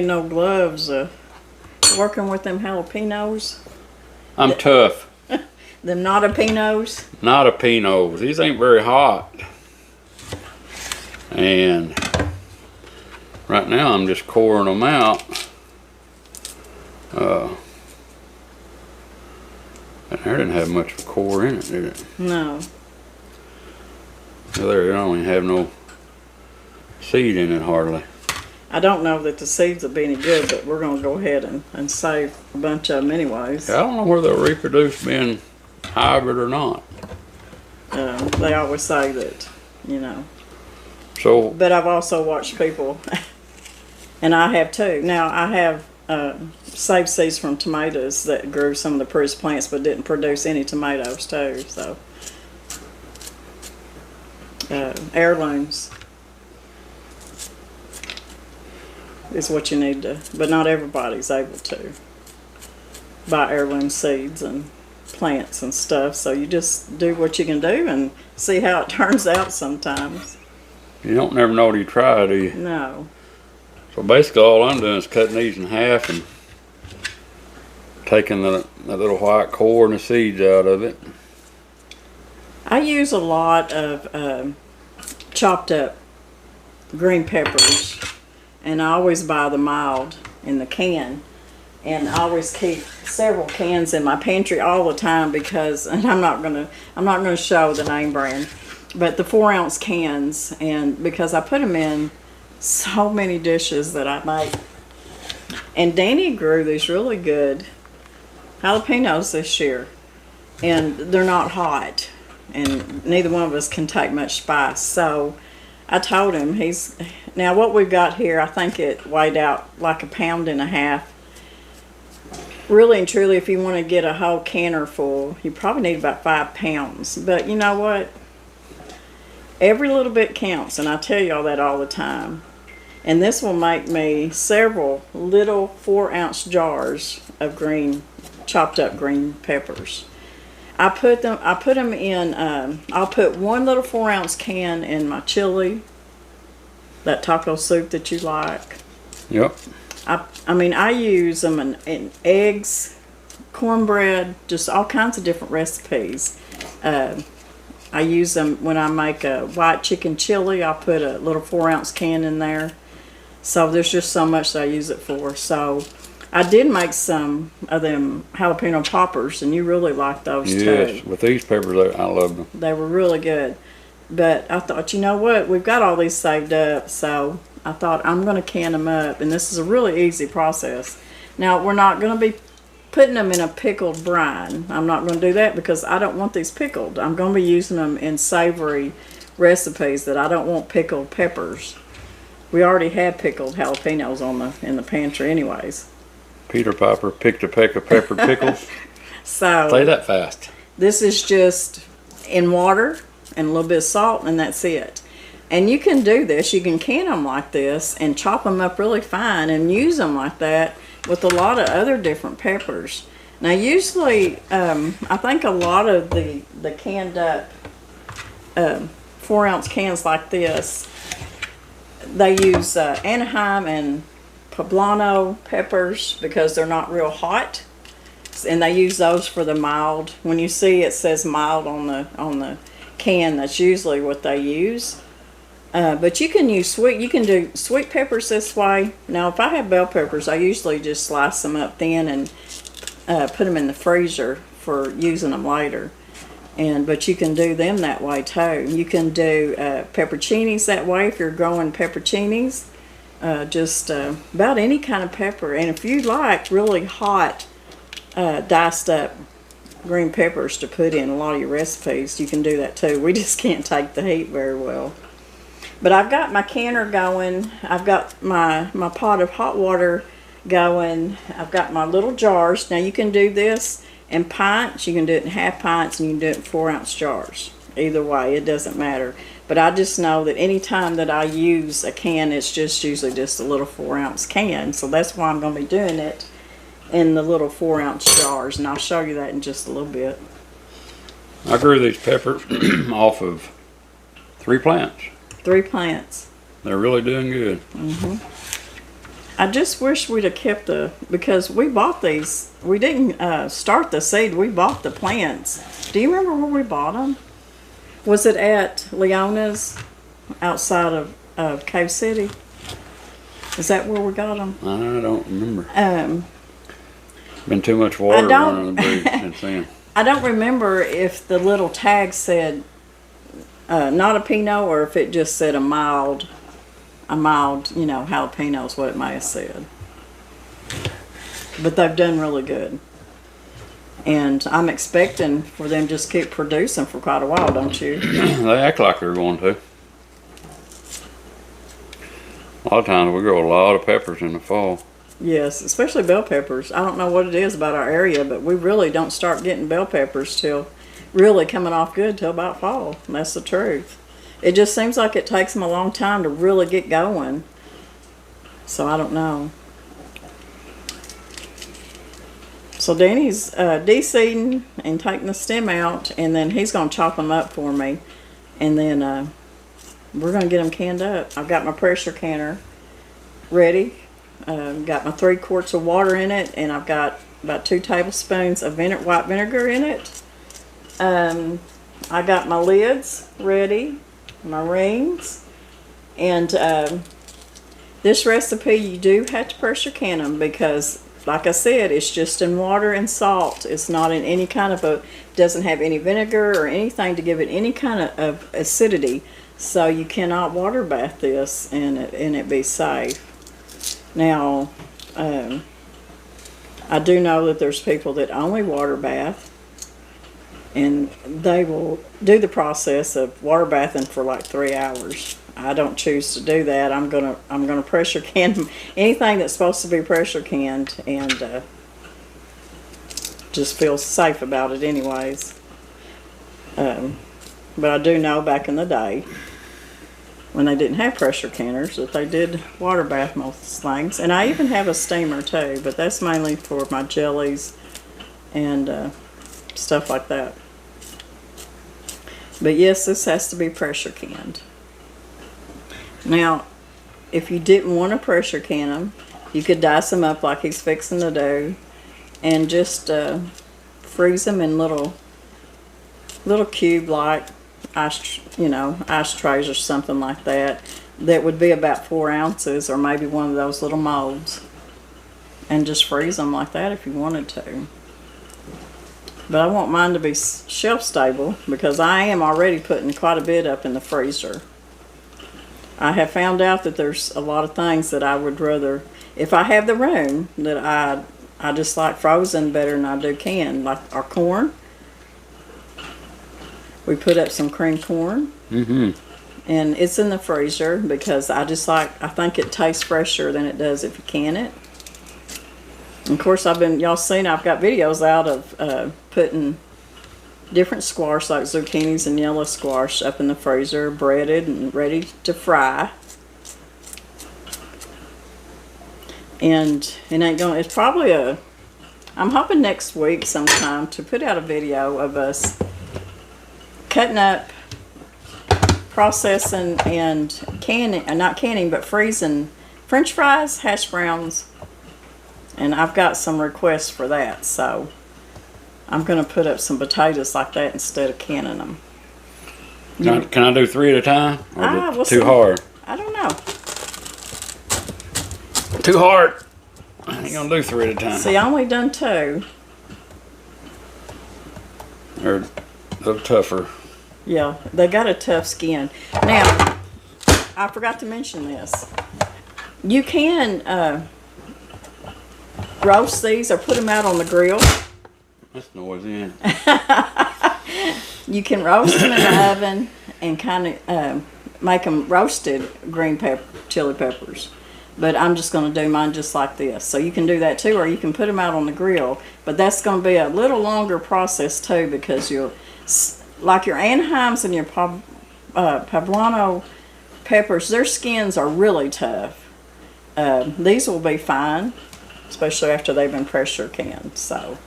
No gloves, working with them jalapeños. I'm tough. Them nadapinos. Nadapinos. These ain't very hot. And right now I'm just coring them out. And there didn't have much of a core in it, did it? No. There don't even have no seed in it hardly. I don't know that the seeds will be any good, but we're going to go ahead and save a bunch of them anyways. I don't know whether they'll reproduce being hybrid or not. They always say that, you know. So, but I've also watched people, and I have too. Now, I have saved seeds from tomatoes that grew some of the prettiest plants but didn't produce any tomatoes too. So, heirlooms is what you need to, but not everybody's able to buy heirloom seeds and plants and stuff. So you just do what you can do and see how it turns out sometimes. You don't never know till you try, do you? No. So basically all I'm doing is cutting these in half and taking the little white core and the seeds out of it. I use a lot of chopped up green peppers, and I always buy the mild in the can, and I always keep several cans in my pantry all the time because, and I'm not gonna show the name brand, but the 4-ounce cans, and because I put them in so many dishes that I make. And Danny grew these really good jalapenos this year, and they're not hot, and neither one of us can take much spice. So I told him, now what we've got here, I think it weighed out like 1.5 pounds. Really and truly, if you want to get a whole canner full, you probably need about 5 pounds. But you know what? Every little bit counts, and I tell y'all that all the time. And this will make me several little 4-ounce jars of chopped up green peppers. I put them in, I'll put one little 4-ounce can in my chili, that taco soup that you like. Yep. I mean, I use them in eggs, cornbread, just all kinds of different recipes. I use them when I make a white chicken chili. I'll put a little 4-ounce can in there. So there's just so much that I use it for. So I did make some of them jalapeno poppers, and you really like those too. Yes, with these peppers, I love them. They were really good. But I thought, you know what? We've got all these saved up, so I thought I'm going to can them up, and this is a really easy process. Now, we're not going to be putting them in a pickled brine. I'm not going to do that because I don't want these pickled. I'm going to be using them in savory recipes that I don't want pickled peppers. We already had pickled jalapenos in the pantry anyways. Peter Piper picked a peck of peppered pickles. So say that fast. This is just in water and a little bit of salt, and that's it. And you can do this. You can can them like this and chop them up really fine and use them like that with a lot of other different peppers. Now, usually, I think a lot of the canned up 4-ounce cans like this, they use Anaheim and poblano peppers because they're not real hot, and they use those for the mild. When you see it says mild on the can, that's usually what they use. But you can use sweet. You can do sweet peppers this way. Now, if I have bell peppers, I usually just slice them up thin and put them in the freezer for using them later. But you can do them that way too. You can do pepperoncinis that way if you're growing pepperoncinis. Just about any kind of pepper. And if you like really hot, diced up green peppers to put in a lot of your recipes, you can do that too. We just can't take the heat very well. But I've got my canner going. I've got my pot of hot water going. I've got my little jars. Now you can do this in pints. You can do it in half pints, and you can do it in 4-ounce jars. Either way, it doesn't matter. But I just know that any time that I use a can, it's just usually just a little 4-ounce can. So that's why I'm going to be doing it in the little 4-ounce jars. And I'll show you that in just a little bit. I grew these peppers off of 3 plants. 3 plants. They're really doing good. I just wish we'd have kept because we bought these. We didn't start the seed. We bought the plants. Do you remember where we bought them? Was it at Leona's outside of Cave City? Is that where we got them? I don't remember. Been too much water running the bridge since then. I don't remember if the little tag said not a Pinot or if it just said a mild, jalapeno is what it may have said. But they've done really good. And I'm expecting for them to just keep producing for quite a while, don't you? They act like they're going to. A lot of times we grow a lot of peppers in the fall. Yes, especially bell peppers. I don't know what it is about our area, but we really don't start getting bell peppers till really coming off good till about fall. And that's the truth. It just seems like it takes them a long time to really get going. So I don't know. So Danny's de-seeding and taking the stem out, and then he's going to chop them up for me. And then we're going to get them canned up. I've got my pressure canner ready. Got my 3 quarts of water in it, and I've got about 2 tablespoons of white vinegar in it. I got my lids ready, my rings, and this recipe you do have to pressure can them because, like I said, it's just in water and salt. It's not in any kind of doesn't have any vinegar or anything to give it any kind of acidity. So you cannot water bath this and it be safe. Now, I do know that there's people that only water bath, and they will do the process of water bathing for like 3 hours. I don't choose to do that. I'm gonna pressure can anything that's supposed to be pressure canned, and just feel safe about it anyways. But I do know back in the day, when they didn't have pressure canners, that they did water bath most things. And I even have a steamer too, but that's mainly for my jellies and stuff like that. But yes, this has to be pressure canned. Now, if you didn't want to pressure can them, you could dice them up like he's fixing to do, and just freeze them in little cube-like ice trays or something like that. That would be about 4 ounces, or maybe one of those little molds, and just freeze them like that if you wanted to. But I want mine to be shelf stable because I am already putting quite a bit up in the freezer. I have found out that there's a lot of things that I would rather, if I have the room, that I just like frozen better than I do canned, like our corn. We put up some cream corn, and it's in the freezer because I think it tastes fresher than it does if you can it. And of course, y'all seen, I've got videos out of putting different squash like zucchinis and yellow squash up in the freezer, breaded and ready to fry. And it's probably I'm hoping next week sometime to put out a video of us cutting up, processing, and not canning, but freezing French fries, hash browns, and I've got some requests for that, so I'm going to put up some potatoes like that instead of canning them. Can I do 3 at a time? Or We'll too see. hard? I don't know. Too hard. I ain't gonna do 3 at a time. See, I only done 2. They're a little tougher. Yeah, they got a tough skin. Now, I forgot to mention this. You can roast these or put them out on the grill. That's noisy. You can roast them in the oven and kind of make them roasted chili peppers. But I'm just going to do mine just like this. So you can do that too, or you can put them out on the grill. But that's going to be a little longer process too, because like your Anaheims and your poblano peppers, their skins are really tough. These will be fine, especially after they've been pressure canned. So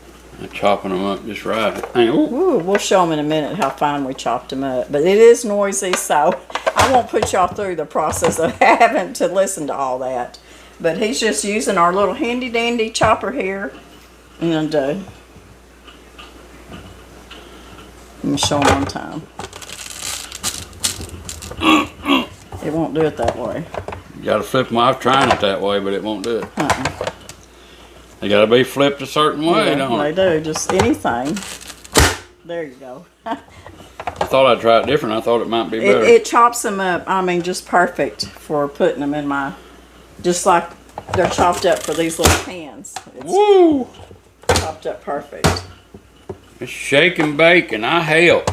I'm chopping them up just right. ooh, we'll show them in a minute how fine we chopped them up. But it is noisy, so I won't put y'all through the process of having to listen to all that. But he's just using our little handy dandy chopper here. And let me show him one time. It won't do it that way. You gotta flip them. I've tried it that way, but it won't do it. They gotta be flipped a certain way, Yeah, don't they they? do. Just anything. There you go. I thought I'd try it different. I thought it might be better. It chops them up. I mean, just perfect for putting them in my, just like they're chopped up for these little pans. It's Woo! chopped up perfect. It's shake and bake, and I help.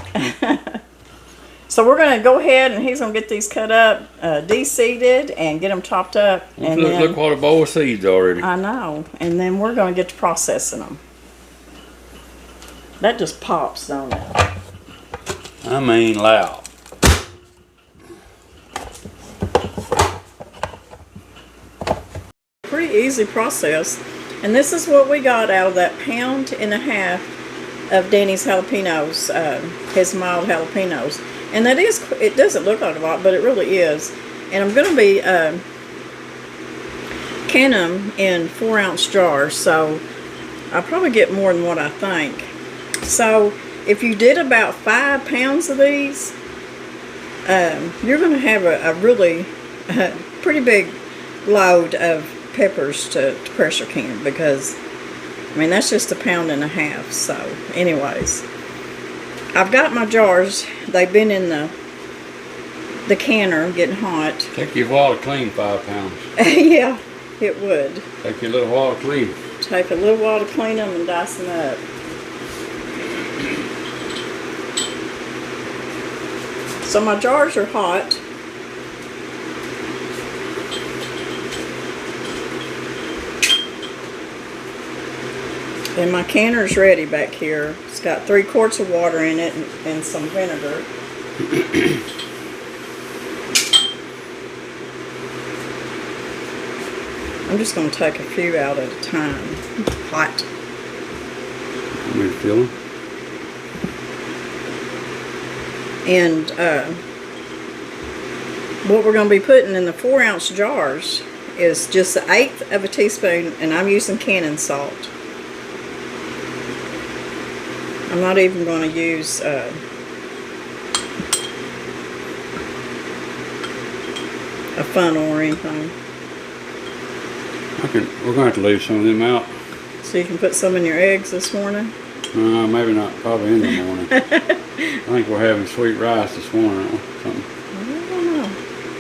So we're going to go ahead and he's going to get these cut up, de-seeded, and get them chopped up. And Look what a bowl of seeds already. I know. And then we're going to get to processing them. That just pops, don't it? I mean loud. Pretty easy process. And this is what we got out of that 1.5 pounds of Danny's jalapenos, his mild jalapenos. And that is, it doesn't look like a lot, but it really is. And I'm going to be canning them in 4-ounce jars, so I'll probably get more than what I think. So if you did about 5 pounds of these, you're going to have a really pretty big load of peppers to pressure can, because I mean that's just 1.5 pounds. So anyways, I've got my jars. They've been in the canner getting hot. Take you a while to clean 5 pounds. Yeah, it would. Take you a little while to clean. Take a little while to clean them and dice them up. So my jars are hot. And my canner's ready back here. It's got 3 quarts of water in it and some vinegar. I'm just going to take a few out at a time. Hot. Let me feel it. And what we're going to be putting in the 4-ounce jars is just 1/8 of a teaspoon, and I'm using canning salt. I'm not even going to use a funnel or anything. We're going to have to leave some of them out. So you can put some in your eggs this morning? Maybe not. Probably in the morning. I think we're having sweet rice this morning or something. I don't know.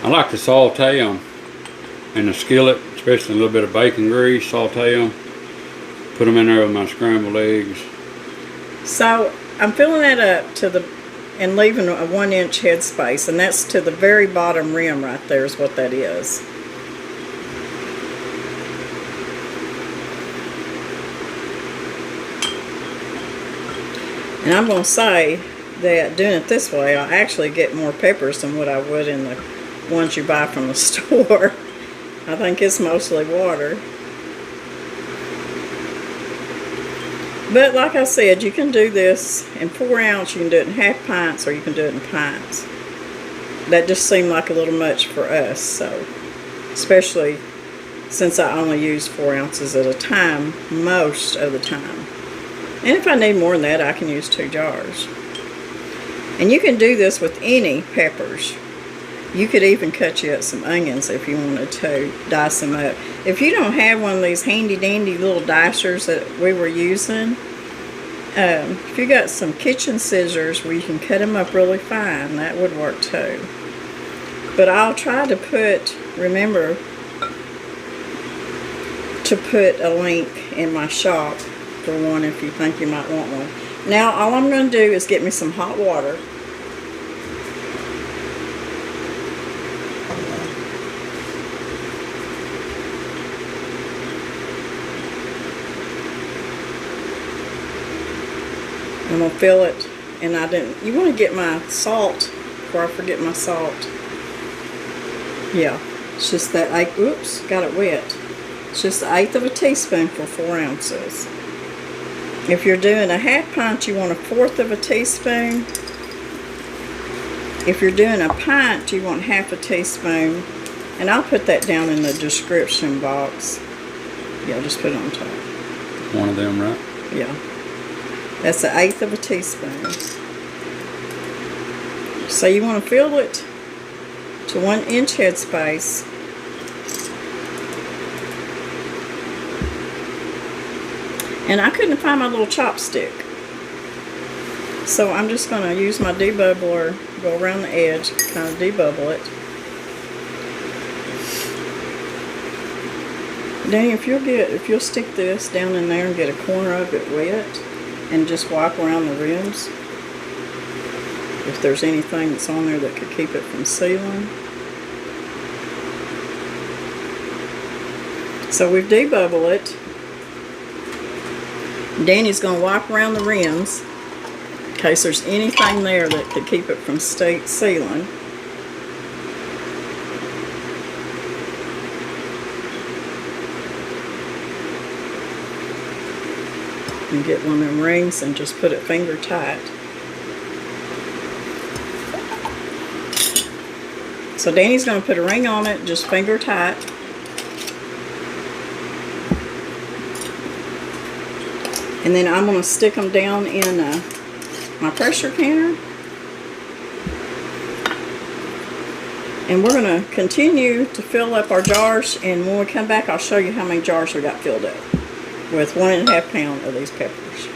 I like to saute them in the skillet, especially a little bit of bacon grease. Saute them. Put them in there with my scrambled eggs. So I'm filling that up to the, and leaving a 1-inch headspace, and that's to the very bottom rim right there is what that is. And I'm going to say that doing it this way, I actually get more peppers than what I would in the ones you buy from the store. I think it's mostly water. But like I said, you can do this in 4-ounce, you can do it in 1/2 pints, or you can do it in pints. That just seemed like a little much for us, so especially since I only use 4 ounces at a time most of the time. And if I need more than that, I can use 2 jars. And you can do this with any peppers. You could even cut you up some onions if you wanted to, dice them up. If you don't have one of these handy dandy little dicers that we were using, if you got some kitchen scissors where you can cut them up really fine, that would work too. But I'll try to put, remember, to put a link in my shop for one if you think you might want one. Now all I'm going to do is get me some hot water. I'm going to fill it, and you want to get my salt before I forget my salt. Yeah, it's just that, oops, got it wet. It's just 1/8 of a teaspoon for 4 ounces. If you're doing a 1/2 pint, you want 1/4 of a teaspoon. If you're doing a pint, you want 1/2 a teaspoon. And I'll put that down in the description box. Yeah, just put it on top. One of them, right? Yeah. That's 1/8 of a teaspoon. So you want to fill it to 1 inch headspace. And I couldn't find my little chopstick. So I'm just going to use my debubbler, go around the edge, kind of debubble it. Danny, if you'll stick this down in there and get a corner of it wet and just wipe around the rims, if there's anything that's on there that could keep it from sealing. So we've debubbled it. Danny's going to wipe around the rims in case there's anything there that could keep it from sealing. And get one of them rings and just put it finger tight. So Danny's going to put a ring on it, just finger tight. And then I'm going to stick them down in my pressure canner. And we're going to continue to fill up our jars, and when we come back I'll show you how many jars we got filled up with 1.5 pounds of these peppers.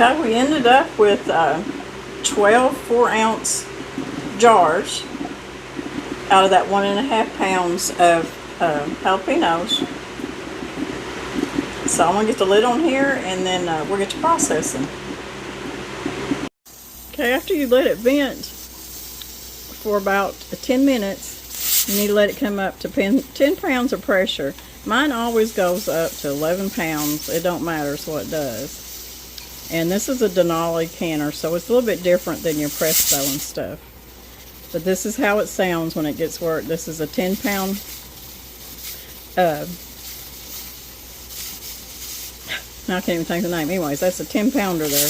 Okay, we ended up with 12 4-ounce jars out of that 1.5 pounds of jalapenos. So I'm going to get the lid on here, and then we'll get to processing. Okay, after you let it vent for about 10 minutes, you need to let it come up to 10 pounds of pressure. Mine always goes up to 11 pounds. It don't matter, so it does. And this is a Denali canner, so it's a little bit different than your Presto and stuff. But this is how it sounds when it gets worked. This is a 10-pound I can't even think of the name. Anyways, that's a 10-pounder there.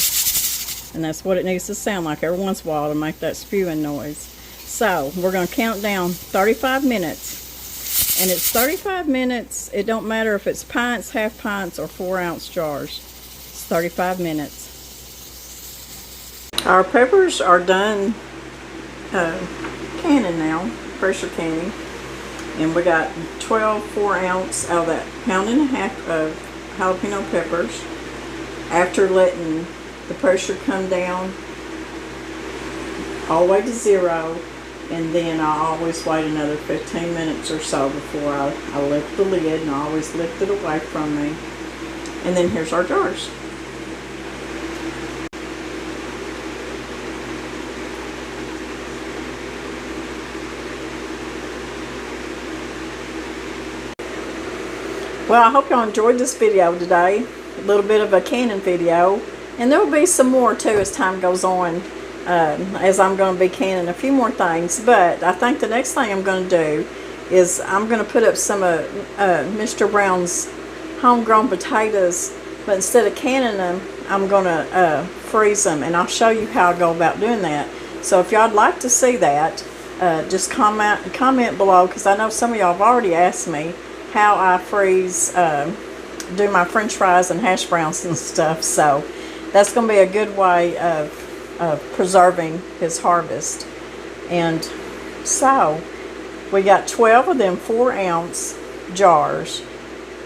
And that's what it needs to sound like every once in a while to make that spewing noise. So, we're going to count down 35 minutes. And it's 35 minutes. It don't matter if it's pints, half pints, or 4-ounce jars. It's 35 minutes. Our peppers are done canning now, pressure canning. And we got 12 4-ounce out of that 1.5 pounds of jalapeno peppers. After letting the pressure come down all the way to 0, and then I always wait another 15 minutes or so before I lift the lid, and I always lift it away from me. And then here's our jars. Well, I hope y'all enjoyed this video today. A little bit of a canning video. And there will be some more too as time goes on, as I'm going to be canning a few more things. But I think the next thing I'm going to do is I'm going to put up some of Mr. Brown's homegrown potatoes. But instead of canning them, I'm going to freeze them. And I'll show you how I go about doing that. So if y'all would like to see that, just comment below, because I know some of y'all have already asked me how I freeze, do my french fries and hash browns and stuff. So that's going to be a good way of preserving his harvest. And so we got 12 of them 4-ounce jars,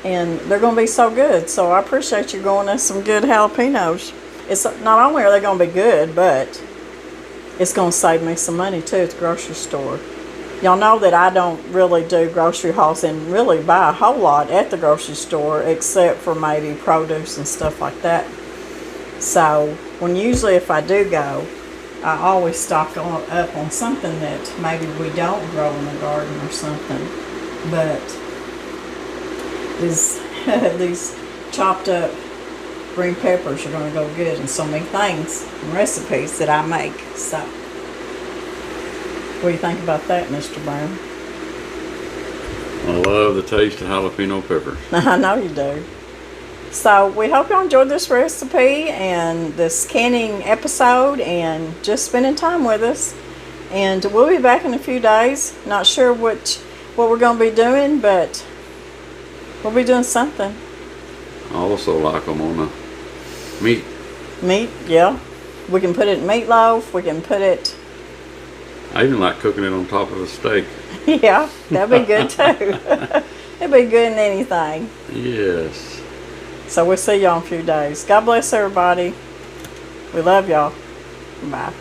and they're going to be so good. So I appreciate you going us some good jalapenos. It's not only are they going to be good, but it's going to save me some money too at the grocery store. Y'all know that I don't really do grocery hauls and really buy a whole lot at the grocery store, except for maybe produce and stuff like that. So usually if I do go, I always stock up on something that maybe we don't grow in the garden or something. But these chopped up green peppers are going to go good in so many things and recipes that I make. So what do you think about that, Mr. Brown? I love the taste of jalapeno peppers. I know you do. So we hope you enjoyed this recipe and this canning episode and just spending time with us. And we'll be back in a few days. Not sure what we're going to be doing, but we'll be doing something. I also like them on the meat. Meat, yeah. We can put it in meatloaf. We can put it... I even like cooking it on top of a steak. Yeah, that'd be good too. It'd be good in anything. Yes. So we'll see y'all in a few days. God bless everybody. We love y'all. Bye.